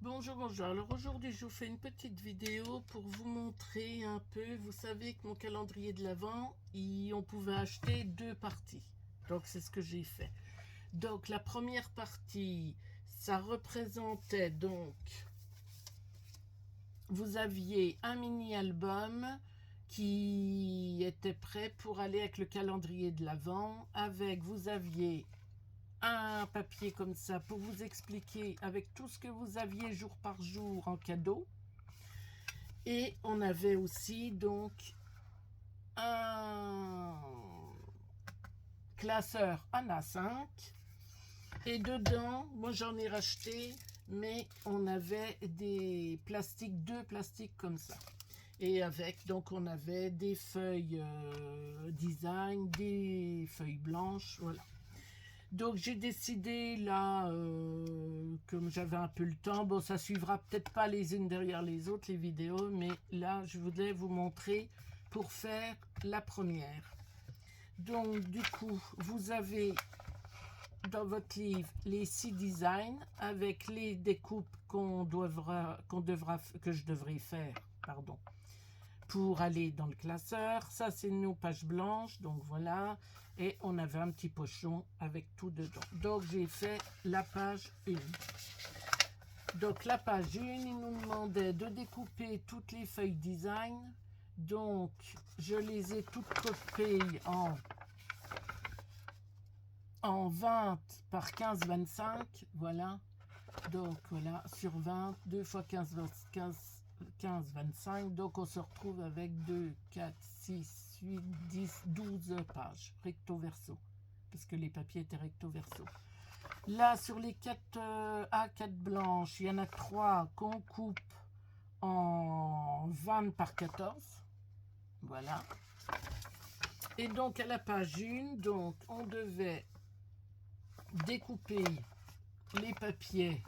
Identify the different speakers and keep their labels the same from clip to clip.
Speaker 1: Bonjour, bonjour. Alors aujourd'hui, je vous fais une petite vidéo pour vous montrer un peu. Vous savez que mon calendrier de l'Avent, on pouvait acheter deux parties. Donc c'est ce que j'ai fait. Donc la première partie, ça représentait donc, vous aviez un mini-album qui était prêt pour aller avec le calendrier de l'Avent. Vous aviez un papier comme ça pour vous expliquer avec tout ce que vous aviez jour par jour en cadeau. Et on avait aussi donc un classeur en A5. Et dedans, moi j'en ai racheté, mais on avait des plastiques, deux plastiques comme ça. Et avec, donc on avait des feuilles design, des feuilles blanches, voilà. Donc j'ai décidé là, comme j'avais un peu le temps, bon ça suivra peut-être pas les unes derrière les autres les vidéos, mais là je voulais vous montrer pour faire la première. Donc du coup vous avez dans votre livre les 6 designs avec les découpes que je devrais faire, pardon, pour aller dans le classeur. Ça c'est nos pages blanches, donc voilà. Et on avait un petit pochon avec tout dedans. Donc j'ai fait la page 1. Donc la page 1, il nous demandait de découper toutes les feuilles design. Donc je les ai toutes coupées en 20 par 15, 25. Voilà. Donc voilà, sur 20, 2 fois 15, 25. Donc on se retrouve avec 2, 4, 6, 8, 10, 12 pages recto verso. Parce que les papiers étaient recto verso. Là, sur les 4 A4 blanches, il y en a 3 qu'on coupe en 20 par 14. Voilà. Et donc à la page 1, donc, on devait découper les papiers,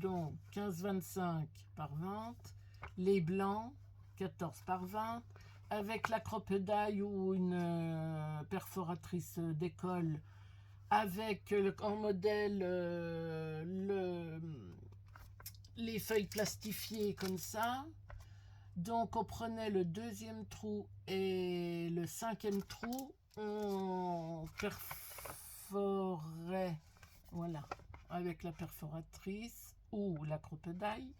Speaker 1: donc 15-25 par 20, les blancs 14 par 20, avec la crocodile ou une perforatrice d'école, avec en modèle les feuilles plastifiées comme ça. Donc on prenait le deuxième trou et le cinquième trou, on perforait, voilà, avec la perforatrice ou la crocodile.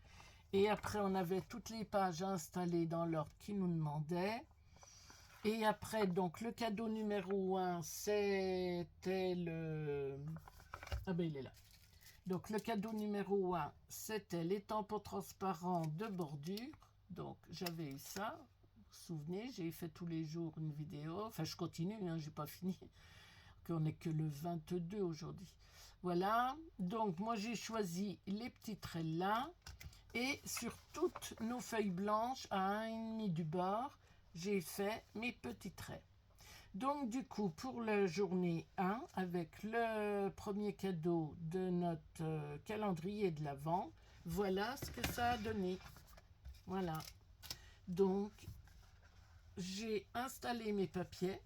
Speaker 1: Et après on avait toutes les pages installées dans l'ordre qui nous demandait. Et après, donc le cadeau numéro 1, c'était le... Ah ben il est là. Donc le cadeau numéro 1, c'était les tampons transparents de bordure. Donc j'avais eu ça. Vous vous souvenez, j'ai fait tous les jours une vidéo. Enfin je continue, hein, j'ai pas fini. On n'est que le 22 aujourd'hui. Voilà. Donc moi j'ai choisi les petits traits là. Et sur toutes nos feuilles blanches à 1,5 du bord, j'ai fait mes petits traits. Donc du coup, pour la journée 1, avec le premier cadeau de notre calendrier de l'Avent, voilà ce que ça a donné. Voilà. Donc, j'ai installé mes papiers.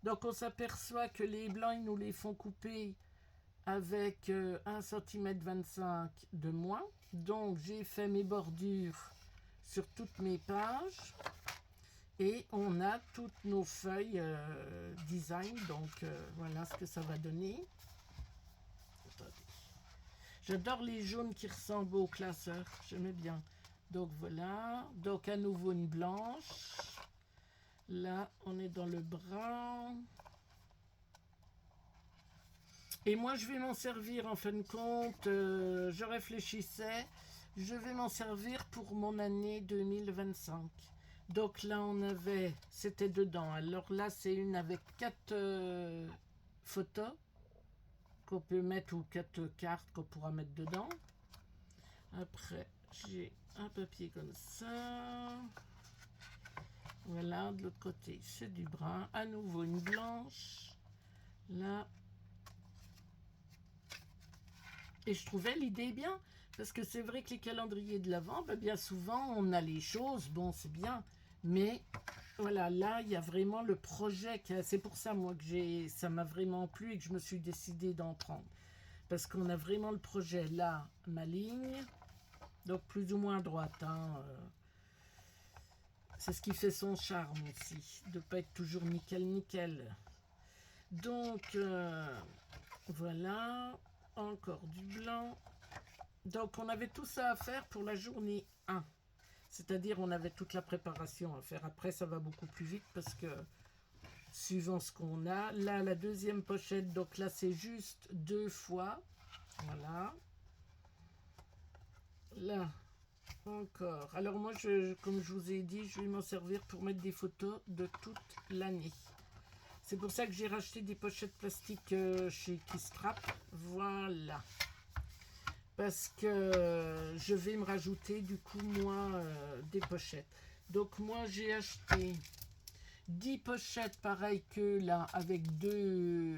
Speaker 1: Donc on s'aperçoit que les blancs, ils nous les font couper avec 1,25 cm de moins. Donc j'ai fait mes bordures sur toutes mes pages. Et on a toutes nos feuilles design. Donc voilà ce que ça va donner. J'adore les jaunes qui ressemblent au classeur. J'aimais bien. Donc voilà. Donc à nouveau une blanche. Là, on est dans le brun. Et moi, je vais m'en servir en fin de compte. Je réfléchissais. Je vais m'en servir pour mon année 2025. Donc là, on avait, c'était dedans. Alors là, c'est une avec 4 photos qu'on peut mettre ou 4 cartes qu'on pourra mettre dedans. Après, j'ai un papier comme ça. Voilà, de l'autre côté, c'est du brun. À nouveau, une blanche. Là. Et je trouvais l'idée bien. Parce que c'est vrai que les calendriers de l'Avent, ben bien souvent, on a les choses. Bon, c'est bien. Mais voilà, là, il y a vraiment le projet. C'est pour ça, moi, que ça m'a vraiment plu et que je me suis décidée d'en prendre. parce qu'on a vraiment le projet là, ma ligne, donc plus ou moins droite, hein, c'est ce qui fait son charme aussi, de ne pas être toujours nickel. Donc, voilà, encore du blanc. Donc, on avait tout ça à faire pour la journée 1. C'est-à-dire, on avait toute la préparation à faire. Après, ça va beaucoup plus vite parce que, suivant ce qu'on a, là, la deuxième pochette, donc là, c'est juste 2 fois. Voilà. Là, encore. Alors moi, comme je vous ai dit, je vais m'en servir pour mettre des photos de toute l'année. C'est pour ça que j'ai racheté des pochettes plastiques chez Kistrap. Voilà. Parce que je vais me rajouter du coup, moi, des pochettes. Donc moi, j'ai acheté 10 pochettes pareilles que là, avec 2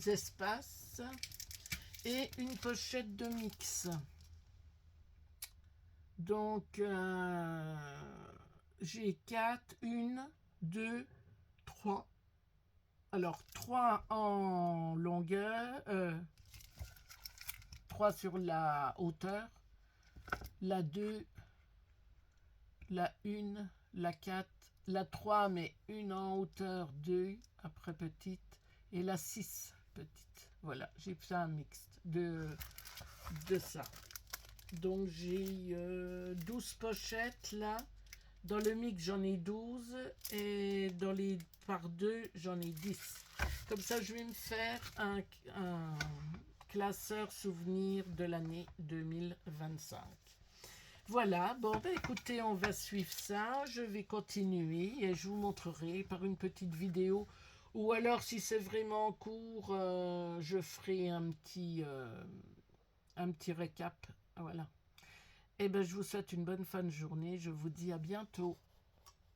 Speaker 1: espaces. Et une pochette de mix. Donc, j'ai 4, 1, 2, 3. Alors, 3 en longueur, 3 sur la hauteur, la 2, la 1, la 4, la 3, mais 1 en hauteur, 2, après petite, et la 6, petite. Voilà, j'ai fait un mixte de ça. Donc j'ai 12 pochettes là. Dans le mix j'en ai 12 et dans les par 2 j'en ai 10. Comme ça je vais me faire un classeur souvenir de l'année 2025. Voilà, bon ben écoutez, on va suivre ça. Je vais continuer et je vous montrerai par une petite vidéo. Ou alors si c'est vraiment court, je ferai un petit récap. Voilà. Et ben je vous souhaite une bonne fin de journée. Je vous dis à bientôt.